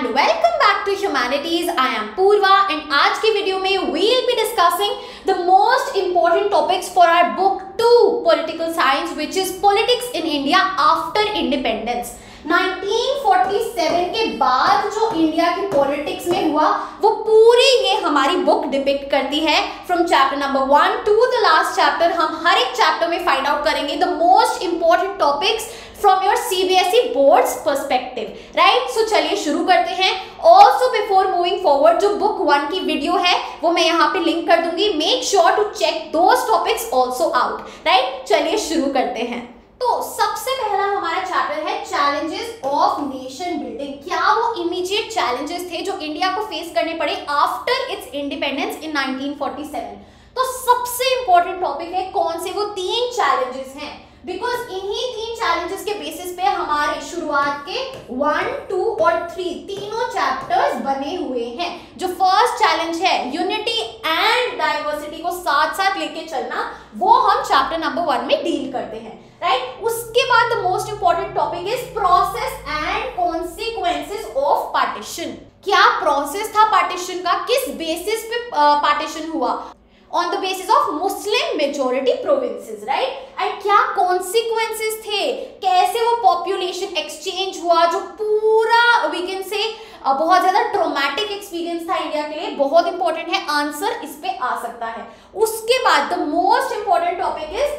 and welcome back to Humanities. I am Purva and आज की video में we will be discussing the most important topics for our book 2 Political Science, which is Politics in India after Independence. 1947 के बाद जो India की politics में हुआ वो पूरी ये हमारी बुक डिपिक्ट करती है from chapter number 1 to the last chapter. हम हर एक चैप्टर में फाइंड आउट करेंगे the most important topics from your CBSE boards perspective, right. So चलिए शुरू करते हैं। ऑल्सो बिफोर मूविंग फॉरवर्ड जो बुक 1 की वीडियो है वो मैं यहाँ पे लिंक कर दूंगी। Make sure to check those topics also out, right. चलिए शुरू करते हैं। तो सबसे पहला हमारा चैप्टर है चैलेंजेस ऑफ नेशन बिल्डिंग। क्या वो इमीडिएट चैलेंजेस थे जो इंडिया को फेस करने पड़े आफ्टर इट्स इंडिपेंडेंस इन 1947। तो सबसे इंपॉर्टेंट टॉपिक है कौन से वो 3 चैलेंजेस हैं, बिकॉज इन्हीं 3 चैलेंजेस के बेसिस पे हमारे शुरुआत के 1, 2 और 3 तीनों चैप्टर्स बने हुए हैं। जो फर्स्ट चैलेंज है यूनिटी एंड डाइवर्सिटी को साथ साथ लेके चलना, वो हम चैप्टर नंबर 1 में डील करते हैं, राइट। उसके बाद the most important topic is process and consequences of partition. क्या प्रोसेस था पार्टीशन का, किस बेसिस पे पार्टीशन हुआ, on the basis of Muslim majority provinces, right? And क्या consequences थे, कैसे वो population exchange हुआ, जो पूरा we can say बहुत ज्यादा ट्रोमैटिक एक्सपीरियंस था इंडिया के लिए, बहुत इंपॉर्टेंट है। आंसर इस पे आ सकता है। उसके बाद the most important topic is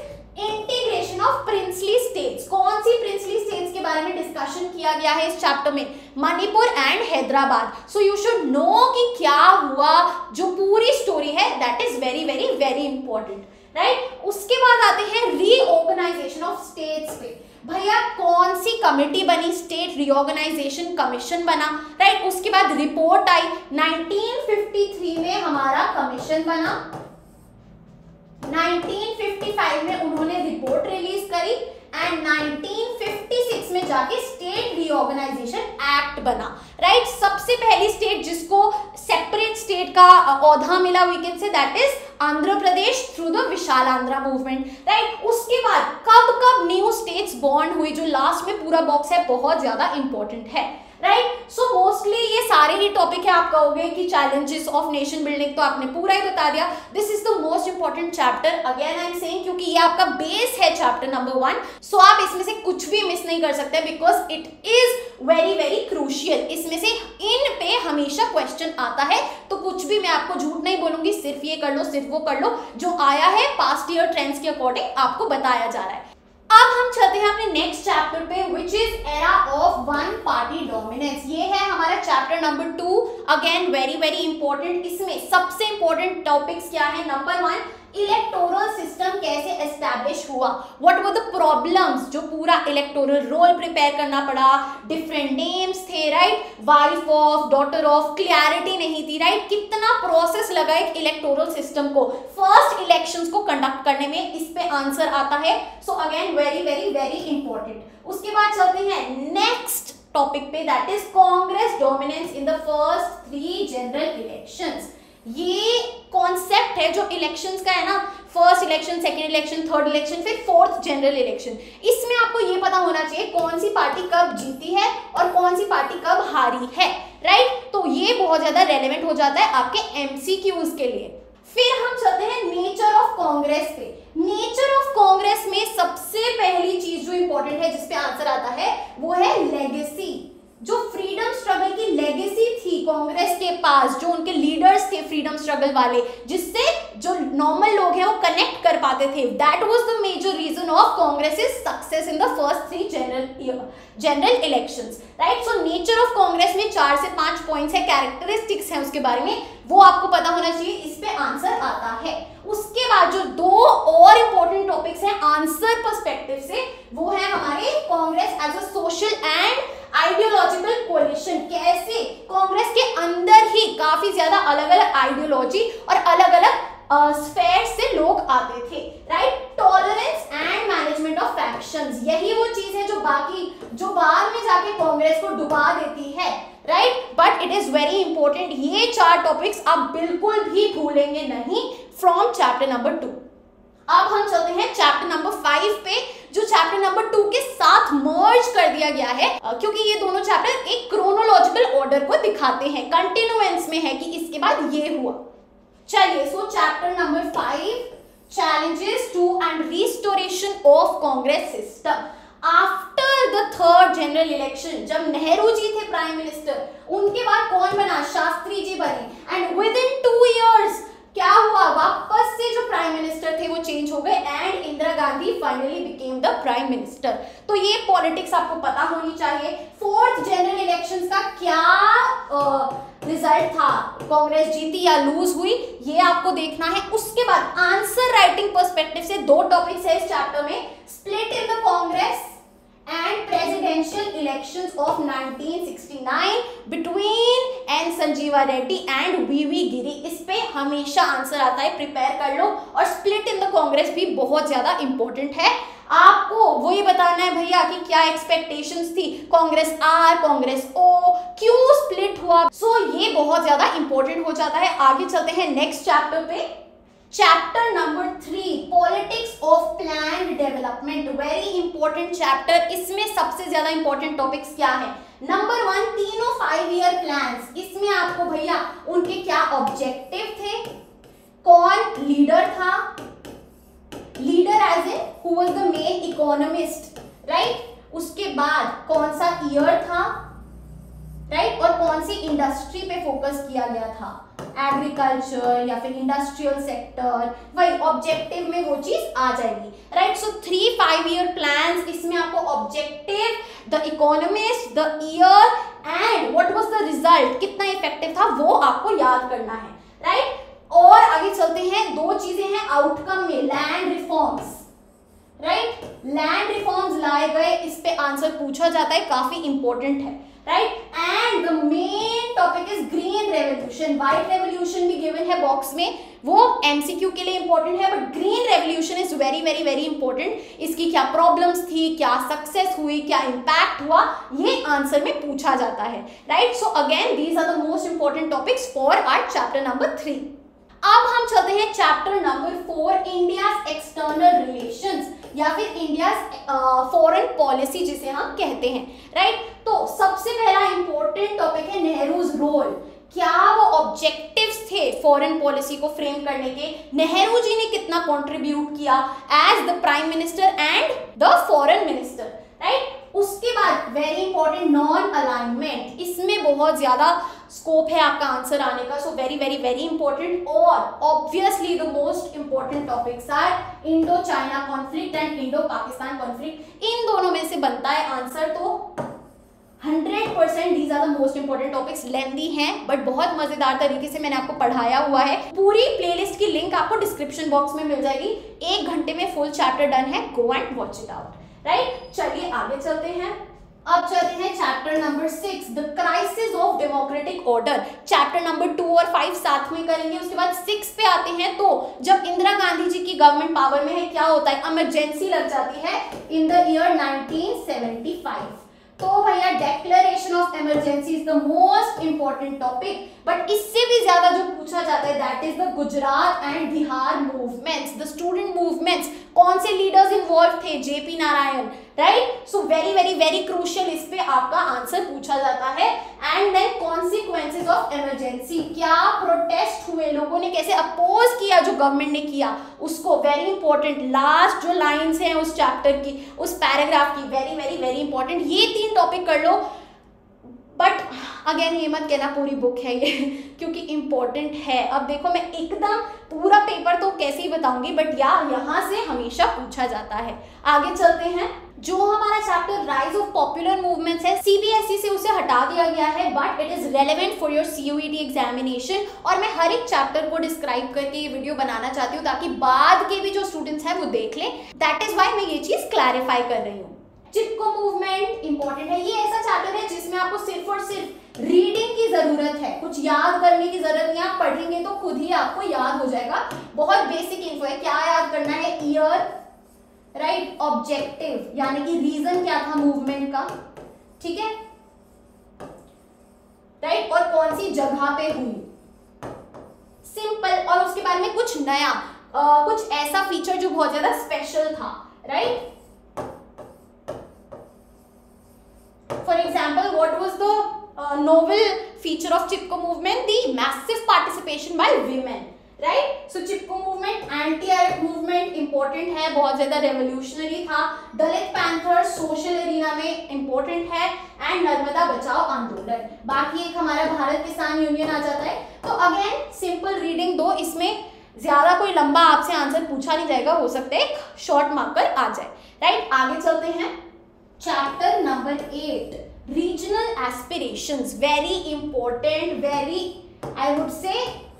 integration of princely states. कौन सी प्रिंसली स्टेट्स के बारे में डिस्कशन किया गया है इस चैप्टर में, Manipur and Hyderabad. So you should know कि क्या हुआ, जो पूरी स्टोरी है that is very very very important, right. उसके बाद आते हैं रीऑर्गेनाइजेशन ऑफ स्टेट्स पे। भैया कौन सी कमिटी बनी, स्टेट रीऑर्गेनाइजेशन कमीशन बना, राइट। उसके बाद रिपोर्ट आई 1953 में हमारा कमीशन बना, 1955 में उन्होंने रिपोर्ट रिलीज करी एंड 1956 में जाके स्टेट रीऑर्गेनाइजेशन एक्ट बना, राइट। सबसे पहली स्टेट जिसको सेपरेट स्टेट का औधा मिला we can say that is Andhra Pradesh through the Vishal Andhra movement, right. उसके बाद कब कब न्यू स्टेट्स बॉर्न हुई, जो लास्ट में पूरा बॉक्स है बहुत ज्यादा इंपॉर्टेंट है, राइट। सो मोस्टली ये सारे ही टॉपिक है। आप कहोगे कि चैलेंजेस ऑफ नेशन बिल्डिंग तो आपने पूरा ही बता दिया। This is the most important chapter, again I am saying, क्योंकि ये आपका बेस है चैप्टर नंबर 1। सो आप इसमें से कुछ भी मिस नहीं कर सकते because it is very very crucial. इसमें से इन पे हमेशा क्वेश्चन आता है, तो कुछ भी मैं आपको झूठ नहीं बोलूंगी, सिर्फ ये कर लो सिर्फ वो कर लो, जो आया है पास्ट ईयर ट्रेंड्स के अकॉर्डिंग आपको बताया जा रहा है। अब हम चलते हैं अपने नेक्स्ट चैप्टर पे which is era of one party dominance. ये है हमारा chapter number 2, again very very important. इसमें सबसे इंपॉर्टेंट टॉपिक्स क्या है, नंबर 1 इलेक्टोरल सिस्टम कैसे एस्टैब्लिश हुआ, व्हाट वर द प्रॉब्लम्स, जो पूरा इलेक्टोरल रोल प्रिपेयर करना पड़ा, डिफरेंट नेम्स थे, right, wife of, daughter of, clarity नहीं थी, राइट। कितना प्रोसेस लगा एक इलेक्टोरल सिस्टम को, फर्स्ट इलेक्शंस को कंडक्ट करने में, इस पे आंसर आता है। So again very very very important. उसके बाद चलते हैं नेक्स्ट टॉपिक पे that is Congress dominance in the first 3 general elections. ये कॉन्सेप्ट है जो इलेक्शंस का है ना, first election, second election, third election, फिर 4th जनरल इलेक्शन। इसमें आपको ये पता होना चाहिए कौन सी पार्टी कब जीती है और कौन सी पार्टी कब हारी है, राइट। तो ये बहुत ज्यादा रेलेवेंट हो जाता है आपके MCQs के लिए। फिर हम चलते हैं नेचर ऑफ कांग्रेस पे। नेचर ऑफ कांग्रेस में सबसे पहली चीज जो इंपॉर्टेंट है जिसपे आंसर आता है वो है लेगेसी। जो फ्रीडम स्ट्रगल की लेगेसी थी कांग्रेस के पास, जो उनके लीडर्स थे फ्रीडम स्ट्रगल वाले, जिससे जो नॉर्मल लोग हैं वो कनेक्ट कर पाते थे, that was the major reason of Congress's success in the first 3 general elections, right. So nature of Congress में 4 से 5 पॉइंट्स है, कैरेक्टरिस्टिक्स हैं उसके बारे में, वो आपको पता होना चाहिए, इस पे आंसर आता है। उसके बाद जो 2 और इंपॉर्टेंट टॉपिक्स हैं आंसर पर्सपेक्टिव से, वो है हमारे Congress as a social and ideological coalition. कैसे कांग्रेस के अंदर ही काफी ज्यादा अलग अलग आइडियोलॉजी और अलग अलग स्फेयर से लोग आते थे, right. Tolerance and management of factions, यही वो चीज है जो बाद में जाके कांग्रेस को डुबा देती है, right. But it is very important. ये 4 टॉपिक्स आप बिल्कुल भी भूलेंगे नहीं फ्रॉम चैप्टर नंबर 2। अब हम चलते हैं चैप्टर नंबर 5 पे, जो चैप्टर नंबर 2 के साथ मर्ज कर दिया गया है, क्योंकि ये दोनों चैप्टर एक क्रोनोलॉजिकल जनरल ऑर्डर को दिखाते हैं, कंटिन्यूएंस में है कि इसके बाद ये हुआ। चलिए, सो chapter number 5, challenges to and restoration of Congress system. After the third general election, जब नेहरू जी थे प्राइम मिनिस्टर, उनके बाद कौन बना? शास्त्री जी बने, एंड विद इन 2 years क्या हुआ? वापस से जो प्राइम मिनिस्टर थे वो चेंज हो गए and Indira Gandhi finally became the prime minister. तो ये पॉलिटिक्स आपको पता होनी चाहिए। फोर्थ जनरल इलेक्शंस का क्या रिजल्ट था, कांग्रेस जीती या लूज हुई, ये आपको देखना है। उसके बाद आंसर राइटिंग पर्सपेक्टिव से 2 टॉपिक्स है इस चैप्टर में, split in the Congress and presidential elections of 1969 between N Sanjiva Reddy and VV Giri. इस पे हमेशा आंसर आता है, प्रिपेयर कर लो। और स्प्लिट इन द कांग्रेस भी बहुत ज्यादा इंपॉर्टेंट है, आपको वही बताना है भैया कि क्या एक्सपेक्टेशंस थी, कांग्रेस आर, कांग्रेस ओ, क्यों स्प्लिट हुआ। सो ये बहुत ज्यादा इंपॉर्टेंट हो जाता है। आगे चलते हैं नेक्स्ट चैप्टर पे, chapter number 3, politics of planned development. Very important chapter. इसमें सबसे ज्यादा इंपॉर्टेंट टॉपिक्स क्या है? नंबर 1, तीनों 5 ईयर प्लान्स। इसमें आपको भैया उनके क्या ऑब्जेक्टिव थे, कौन लीडर था, leader as a who was the main economist, right. उसके बाद कौन सा ईयर था, राइट, और कौन सी इंडस्ट्री पे फोकस किया गया था, एग्रीकल्चर या फिर इंडस्ट्रियल सेक्टर, वही ऑब्जेक्टिव में वो चीज आ जाएगी, राइट। सो 3 5 ईयर प्लान्स, इसमें आपको objective, the economist, the year and what was the result, कितना इफेक्टिव था, वो आपको याद करना है, राइट। और आगे चलते हैं, 2 चीजें हैं आउटकम में, land reforms, right, land reforms लाए गए, इस पे आंसर पूछा जाता है, काफी इंपॉर्टेंट है, right. And the main topic is green revolution. White revolution भी गिवन है बॉक्स में, वो एमसीक्यू के लिए इंपॉर्टेंट है, but green revolution is very very very important. इसकी क्या प्रॉब्लम्स थी, क्या सक्सेस हुई, क्या इंपैक्ट हुआ, ये आंसर में पूछा जाता है, right. So again these are the most important topics for our chapter number 3। अब हम चलते हैं chapter number 4, India's external relations या फिर इंडियाज फॉरेन पॉलिसी जिसे हम कहते हैं, राइट। तो सबसे पहला इंपॉर्टेंट टॉपिक है नेहरूज रोल। क्या वो ऑब्जेक्टिव्स थे फॉरेन पॉलिसी को फ्रेम करने के, नेहरू जी ने कितना कंट्रीब्यूट किया as the prime minister and the foreign minister, right. उसके बाद वेरी इंपॉर्टेंट नॉन अलाइनमेंट, इसमें बहुत ज्यादा स्कोप है आपका आंसर आने का, so very very very important. और obviously the most important topics are Indo China conflict and Indo Pakistan conflict. इन दोनों में से बनता है आंसर, तो 100% these are the most important topics. Lengthy हैं बट बहुत मजेदार तरीके से मैंने आपको पढ़ाया हुआ है। पूरी प्लेलिस्ट की लिंक आपको डिस्क्रिप्शन बॉक्स में मिल जाएगी। 1 घंटे में फुल चैप्टर डन है, go and watch it out, right. चलिए आगे चलते हैं। अब चलते हैं chapter number 6, the crisis of democratic order. Chapter number 2 और 5 साथ में करेंगे, उसके बाद 6 पे आते हैं। तो जब इंदिरा गांधी जी की गवर्नमेंट पावर में है, क्या होता है, इमरजेंसी लग जाती है इन द ईयर 1975। तो भैया declaration of emergency is the most important topic, but इससे भी ज्यादा जो पूछा जाता है that is the Gujarat and Bihar movements, the student movements. कौन से लीडर्स इन्वॉल्व थे, JP Narayan, right. So very very very crucial, इस पे आपका आंसर पूछा जाता है। And then consequences of emergency, क्या प्रोटेस्ट हुए, लोगों ने कैसे अपोज किया जो गवर्नमेंट ने किया उसको, वेरी इंपॉर्टेंट। लास्ट जो लाइंस हैं उस चैप्टर की, उस पैराग्राफ की, वेरी वेरी वेरी इंपॉर्टेंट। ये 3 टॉपिक कर लो, बट अगेन ये मत कहना पूरी बुक है ये क्योंकि इंपॉर्टेंट है। अब देखो मैं एकदम पूरा पेपर तो कैसे ही बताऊंगी, बट यहाँ से हमेशा पूछा जाता है। आगे चलते हैं, जो हमारा chapter rise of popular movements है, सीबीएसई से उसे हटा दिया गया है, but it is relevant for your CUET examination. और मैं हर एक चैप्टर को डिस्क्राइब करके ये वीडियो बनाना चाहती हूँ ताकि बाद के भी जो स्टूडेंट्स हैं वो देख लें। दैट इज वाई मैं ये चीज क्लैरिफाई कर रही हूँ। चिपको मूवमेंट इंपॉर्टेंट है, ये ऐसा चैप्टर है जिसमें आपको सिर्फ और सिर्फ रीडिंग की जरूरत है, कुछ याद करने की जरूरत नहीं। आप पढ़ेंगे तो खुद ही आपको याद हो जाएगा। बहुत बेसिक इन्फो है। क्या याद करना है, ईयर, राइट, ऑब्जेक्टिव यानी कि रीजन क्या था मूवमेंट का, ठीक है, राइट, और कौन सी जगह पे हुई, सिंपल। और उसके बारे में कुछ नया, कुछ ऐसा फीचर जो बहुत ज्यादा स्पेशल था, right. For example what was the novel feature of Chipko movement, the massive participation by women, right? So Chipko movement anti-Arab movement important है, बहुत ज़्यादा revolutionary था. दलित पैंथर सोशल एरिना में important है, एंड नर्मदा बचाओ आंदोलन. बाकी एक हमारा भारत किसान यूनियन आ जाता है. तो अगेन सिंपल रीडिंग दो, इसमें ज्यादा कोई लंबा आपसे आंसर पूछा नहीं जाएगा, हो सकता है एक शॉर्ट मार्कर आ जाए, राइट? आगे चलते हैं. Chapter number 8, regional aspirations. Very important, very I would say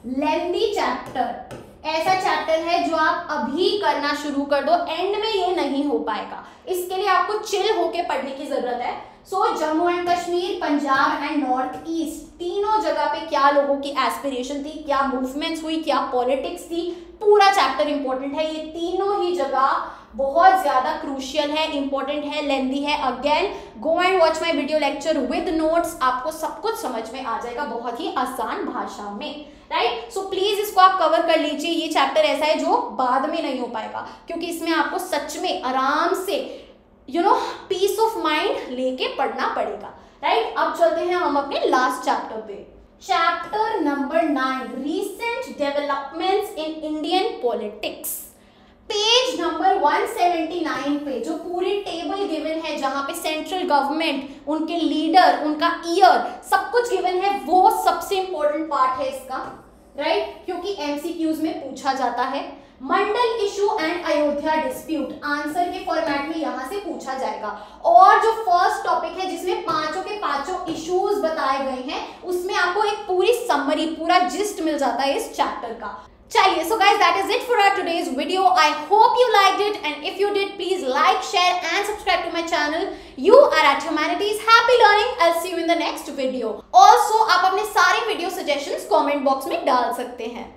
lengthy chapter. ऐसा चैप्टर है जो आप अभी करना शुरू कर दो, एंड में ये नहीं हो पाएगा. इसके लिए आपको चिल होके पढ़ने की जरूरत है. So Jammu and Kashmir, Punjab and North East, तीनों जगह पे क्या लोगों की एस्पिरेशन थी, क्या मूवमेंट्स हुई, क्या पॉलिटिक्स थी, पूरा चैप्टर इंपॉर्टेंट है. ये तीनों ही जगह बहुत ज्यादा क्रूशियल है, इंपॉर्टेंट है, लेंथी है. Again go and watch my video lecture with notes, आपको सब कुछ समझ में आ जाएगा बहुत ही आसान भाषा में, राइट? सो प्लीज इसको आप कवर कर लीजिए. ये चैप्टर ऐसा है जो बाद में नहीं हो पाएगा, क्योंकि इसमें आपको सच में आराम से पीस ऑफ माइंड लेके पढ़ना पड़ेगा, राइट? अब चलते हैं हम अपने लास्ट चैप्टर पे. Chapter number 9, recent developments in Indian politics. Page number 179 पे जो पूरी टेबल गिवन है, जहां पे सेंट्रल गवर्नमेंट, उनके लीडर, उनका ईयर, सब कुछ गिवन है, वो सबसे इंपॉर्टेंट पार्ट है इसका, राइट? क्योंकि एमसीक्यूज में पूछा जाता है. Mandal issue and Ayodhya dispute answer के फॉर्मेट में यहां से पूछा जाएगा. और जो फर्स्ट टॉपिक है जिसमें पांचों के पांचों इश्यूज बताए गए हैं, उसमें आपको एक पूरी समरी, पूरा जिस्ट मिल जाता है इस चैप्टर का. चलिए, so guys, that is it for our today's video. I hope you liked it, and if you did, please like, share and subscribe to my channel. You are at Humanities. Happy learning. I'll see you in the next video. Also, आप अपने सारे video suggestions comment box में डाल सकते हैं.